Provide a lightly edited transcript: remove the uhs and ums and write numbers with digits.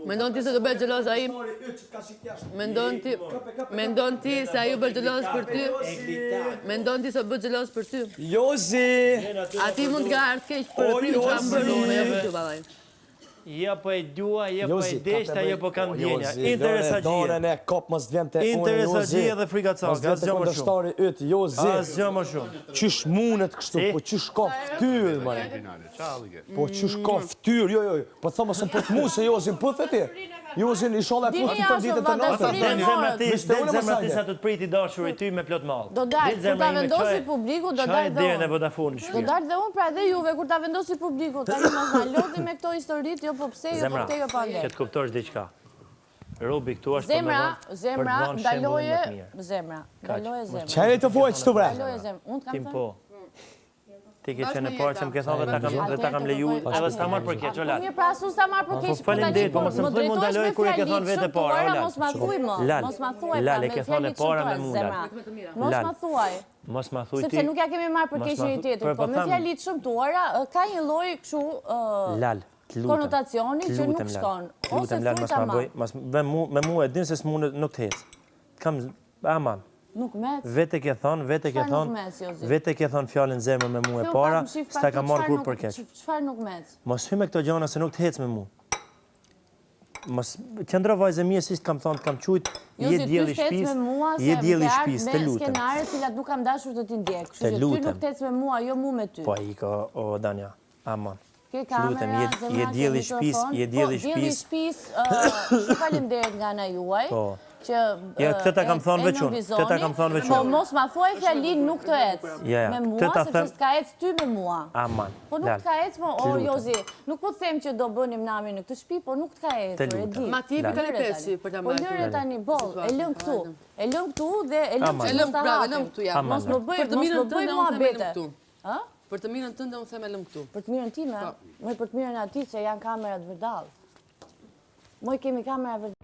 Mendon ti se do bëhet xheloz ai? Mendon ti se ai u bë xheloz për ty? Mendon ti se bëhet xheloz për ty? Jozi! A ti mund të ardh keq për ty që am bërë unë jo ty vallai. Ja po e dua, ja po e deshta, ja po kam ndjenja. Interesa dorën e kop mos vjen te unë Jozi. Interesa gjë dhe frika caka, asgjë më shumë. Jozi. Asgjë më shumë. Qysh mundet kështu, po qysh ka fytyrë, mëre. Po qysh ka fytyrë, jo. Po thoma se po të mu se Jozi po ti. Jozi inshallah po të ditën e natës. Zemra ti sa të priti dashuri ty me plot mall. Do dal, kur ta vendosi publiku do dal dhe unë. Do dal dhe unë pra dhe juve kur ta vendosi publiku. Tani mos na lodhi me këto historitë, jo po pse, jo po te, jo pa le. Që të kuptosh diçka. Robi këtu është Zemra, ndaloje zemra. Çfarë të thuaj çtu bre? Ndaloje zemra. Unë kam thënë. Po. Ti ke qenë parë që më ke thënë dhe ta kam leju edhe s'ta marr për keq, Olal. Mirë, pra asun s'ta marr për keq. Po faleminderit, po mos më thuaj mund ndaloj kur e ke thënë vetë para, Olal. Mos ma thuaj më. Mos ma thuaj. Lal, e ke thënë para me mua. Mos ma thuaj. Mos ma thuaj ti. Sepse nuk ja kemi marr për keq njëri tjetrin, po me fjalitë shëmtuara ka një lloj kështu Lal, konotacioni që nuk shkon. Ose thuaj ta marr. Me mua e din se s'mundet nuk të hec. Kam aman. Nuk mec. Vete ke thon fjalën zemër me mua e para, s'ta ka marr kur për keq. Çfarë nuk mec? Mos hy me këto gjëra se nuk të hec me mua. Mos qendro vajzë mia si kam thon, kam qujt, je dielli i shtëpisë, të lutem. Skenare cilat nuk kam dashur të ti ndjek. Kështu që ty nuk të hec me mua, jo mua me ty. Po ai ka o Dania, aman. Ke kamera, je dielli i shtëpisë. Faleminderit nga ana juaj. Po. Ja, këtë ta kam thonë veç unë. Po mos ma thuaj fjalin nuk të ec me mua, sepse s'ka ec ty me mua. Aman. Po nuk t'ka ec, o Jozi, nuk po të them që do bënim nami në këtë shtëpi, po nuk t'ka ec, e di. Ma ti për kalipesi për ta marrë. Po lëre tani, boll, e lëm këtu. E lëm këtu dhe e lëm që mos ta hapim. Mos më bëj mua bete. Për të mirën tënde unë them e lëm këtu. Për të mirën time, më për të mirën atij që janë kamerat vërdall. Moj kemi kamera vërdall.